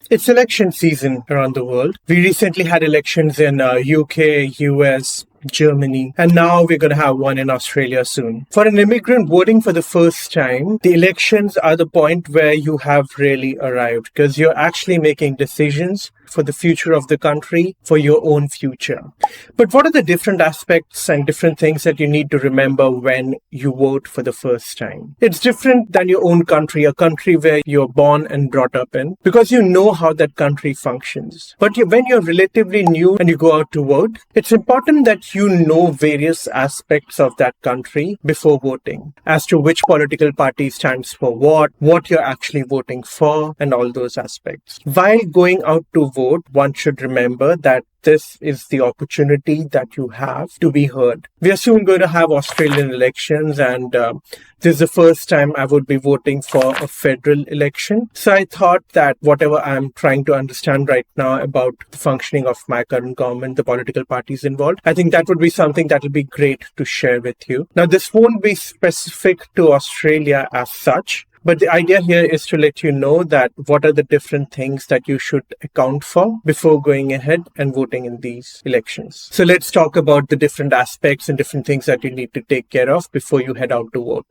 It's election season around the world. We recently had elections in UK, US, Germany, and now we're going to have one in Australia soon. For an immigrant voting for the first time, the elections are the point where you have really arrived because you're actually making decisions for the future of the country, for your own future. But what are the different aspects and different things that you need to remember when you vote for the first time? It's different than your own country, a country where you're born and brought up in, because you know how that country functions. But when you're relatively new and you go out to vote, it's important that you know various aspects of that country before voting, as to which political party stands for what you're actually voting for, and all those aspects. While going out to vote, one should remember that this is the opportunity that you have to be heard. We are soon going to have Australian elections, and this is the first time I would be voting for a federal election. So I thought that whatever I'm trying to understand right now about the functioning of my current government, the political parties involved, I think that would be something that will be great to share with you. Now, this won't be specific to Australia as such, but the idea here is to let you know that what are the different things that you should account for before going ahead and voting in these elections. So let's talk about the different aspects and different things that you need to take care of before you head out to vote.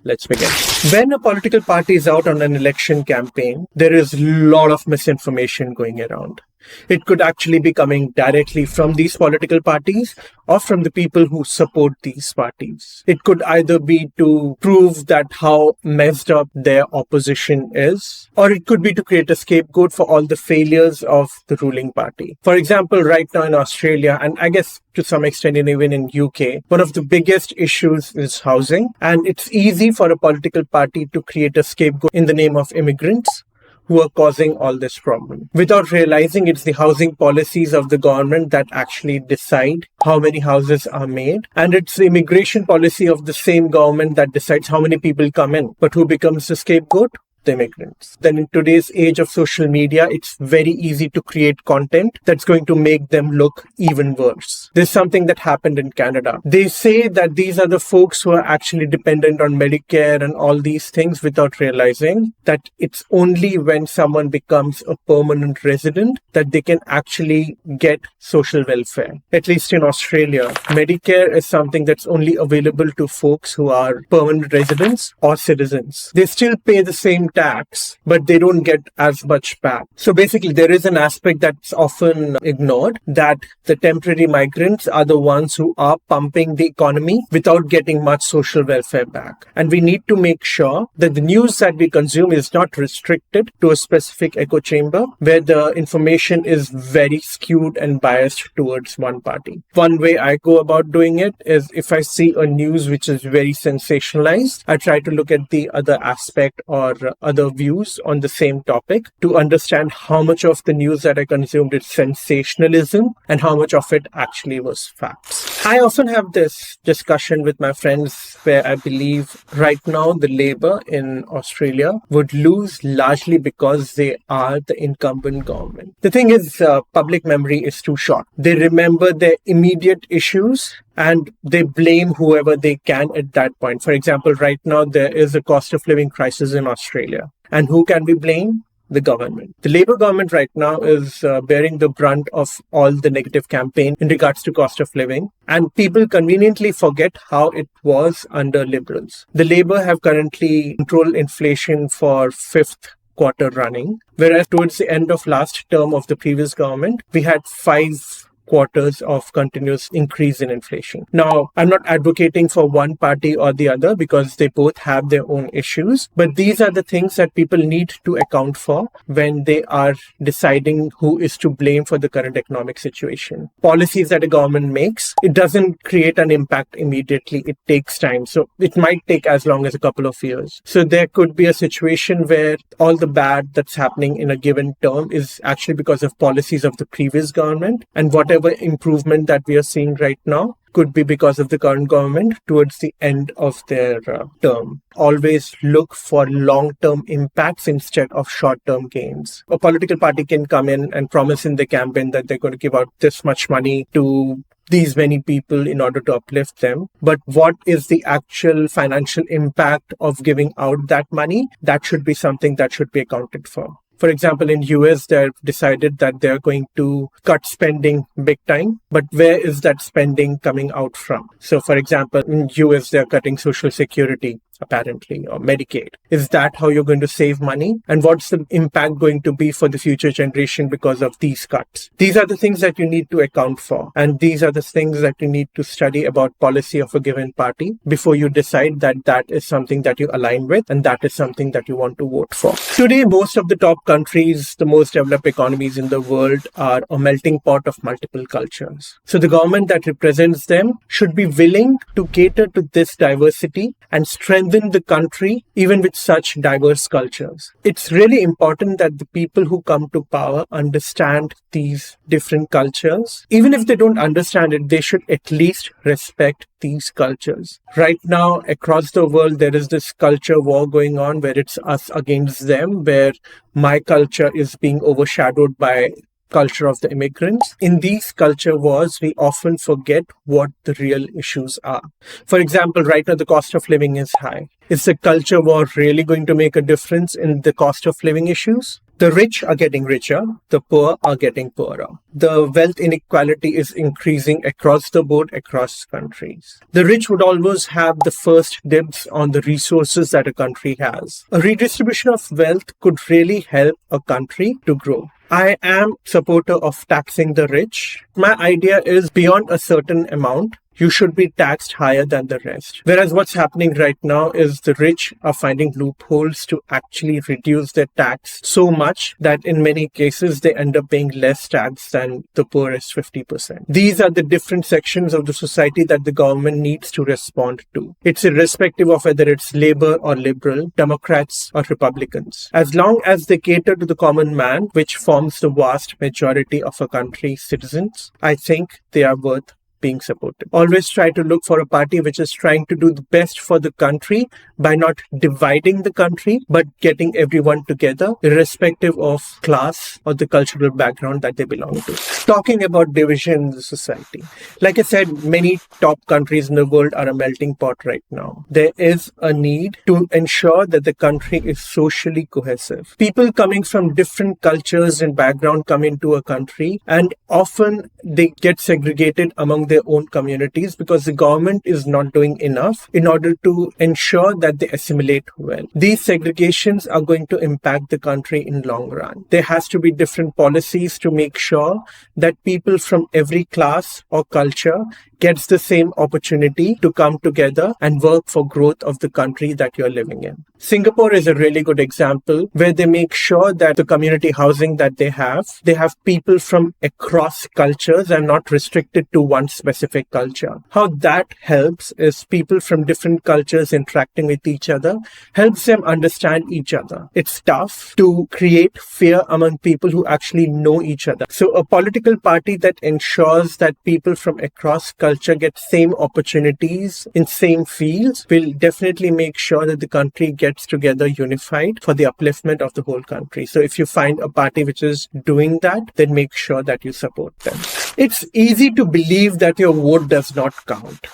Let's begin. When a political party is out on an election campaign, there is a lot of misinformation going around. It could actually be coming directly from these political parties or from the people who support these parties. It could either be to prove that how messed up their opposition is, or it could be to create a scapegoat for all the failures of the ruling party. For example, right now in Australia, and I guess to some extent even in UK, one of the biggest issues is housing. And it's easy for a political party to create a scapegoat in the name of immigrants who are causing all this problem, without realizing it's the housing policies of the government that actually decide how many houses are made. And it's the immigration policy of the same government that decides how many people come in. But who becomes the scapegoat? The immigrants. Then in today's age of social media, it's very easy to create content that's going to make them look even worse. There's something that happened in Canada. They say that these are the folks who are actually dependent on Medicare and all these things, without realizing that it's only when someone becomes a permanent resident that they can actually get social welfare. At least in Australia, Medicare is something that's only available to folks who are permanent residents or citizens. They still pay the same tax, but they don't get as much back. So basically, there is an aspect that's often ignored, that the temporary migrants are the ones who are pumping the economy without getting much social welfare back. And we need to make sure that the news that we consume is not restricted to a specific echo chamber where the information is very skewed and biased towards one party. One way I go about doing it is, if I see a news which is very sensationalized, I try to look at the other aspect or other views on the same topic to understand how much of the news that I consumed is sensationalism and how much of it actually was facts. I often have this discussion with my friends where I believe right now the Labour in Australia would lose largely because they are the incumbent government. The thing is, public memory is too short. They remember their immediate issues and they blame whoever they can at that point. For example, right now there is a cost of living crisis in Australia. And who can we blame? The government. The Labour government right now is bearing the brunt of all the negative campaign in regards to cost of living. And people conveniently forget how it was under Liberals. The Labour have currently controlled inflation for fifth quarter running, whereas towards the end of last term of the previous government, we had 5 quarters of continuous increase in inflation. Now, I'm not advocating for one party or the other because they both have their own issues, but these are the things that people need to account for when they are deciding who is to blame for the current economic situation. Policies that a government makes, it doesn't create an impact immediately. It takes time. So it might take as long as a couple of years. So there could be a situation where all the bad that's happening in a given term is actually because of policies of the previous government, and whatever improvement that we are seeing right now could be because of the current government towards the end of their term. Always look for long-term impacts instead of short-term gains. A political party can come in and promise in the campaign that they're going to give out this much money to these many people in order to uplift them. But what is the actual financial impact of giving out that money? That should be something that should be accounted for. For example, in US, they've decided that they're going to cut spending big time. But where is that spending coming out from? So, for example, in US, they're cutting Social Security, apparently, or Medicaid. Is that how you're going to save money? And what's the impact going to be for the future generation because of these cuts? These are the things that you need to account for. And these are the things that you need to study about policy of a given party before you decide that that is something that you align with and that is something that you want to vote for. Today, most of the top countries, the most developed economies in the world, are a melting pot of multiple cultures. So the government that represents them should be willing to cater to this diversity and strengthen the country even with such diverse cultures. It's really important that the people who come to power understand these different cultures. Even if they don't understand it, they should at least respect these cultures. Right now, across the world, there is this culture war going on where it's us against them, where my culture is being overshadowed by culture of the immigrants. In these culture wars, we often forget what the real issues are. For example, right now the cost of living is high. Is the culture war really going to make a difference in the cost of living issues? The rich are getting richer, the poor are getting poorer. The wealth inequality is increasing across the board, across countries. The rich would always have the first dibs on the resources that a country has. A redistribution of wealth could really help a country to grow. I am supporter of taxing the rich. My idea is beyond a certain amount, you should be taxed higher than the rest. Whereas what's happening right now is the rich are finding loopholes to actually reduce their tax so much that in many cases they end up paying less tax than the poorest 50%. These are the different sections of the society that the government needs to respond to. It's irrespective of whether it's Labour or Liberal, Democrats or Republicans. As long as they cater to the common man, which forms the vast majority of a country's citizens, I think they are worth being supported. Always try to look for a party which is trying to do the best for the country by not dividing the country, but getting everyone together, irrespective of class or the cultural background that they belong to. Talking about division in the society. Like I said, many top countries in the world are a melting pot right now. There is a need to ensure that the country is socially cohesive. People coming from different cultures and background come into a country, and often they get segregated among their own communities because the government is not doing enough in order to ensure that they assimilate well. These segregations are going to impact the country in long run. There has to be different policies to make sure that people from every class or culture gets the same opportunity to come together and work for growth of the country that you're living in. Singapore is a really good example where they make sure that the community housing that they have people from across cultures and not restricted to one specific culture. How that helps is people from different cultures interacting with each other helps them understand each other. It's tough to create fear among people who actually know each other. So a political party that ensures that people from across culture get same opportunities in same fields will definitely make sure that the country gets together unified for the upliftment of the whole country. So if you find a party which is doing that, then make sure that you support them. It's easy to believe that your vote does not count.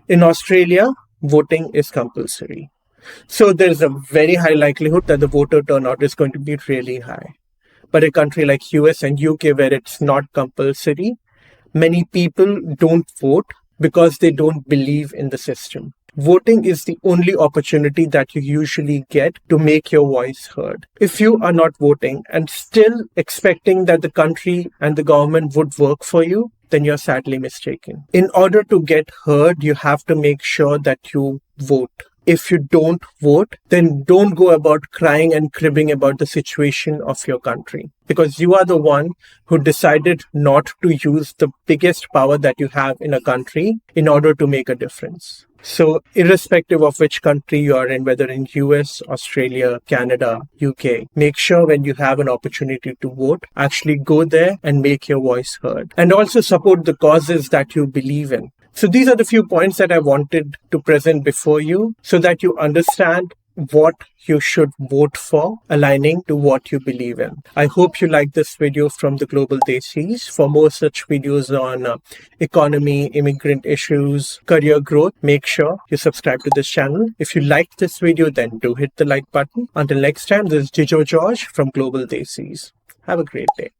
In Australia, voting is compulsory. So there's a very high likelihood that the voter turnout is going to be really high. But a country like US and UK where it's not compulsory, many people don't vote because they don't believe in the system. Voting is the only opportunity that you usually get to make your voice heard. If you are not voting and still expecting that the country and the government would work for you, then you're sadly mistaken. In order to get heard, you have to make sure that you vote. If you don't vote, then don't go about crying and cribbing about the situation of your country, because you are the one who decided not to use the biggest power that you have in a country in order to make a difference. So irrespective of which country you are in, whether in US, Australia, Canada, UK, make sure when you have an opportunity to vote, actually go there and make your voice heard. And also support the causes that you believe in. So these are the few points that I wanted to present before you so that you understand what you should vote for, aligning to what you believe in. I hope you like this video from the Global Desis. For more such videos on economy, immigrant issues, career growth, make sure you subscribe to this channel. If you liked this video, then do hit the like button. Until next time, this is Jijo George from Global Desis. Have a great day.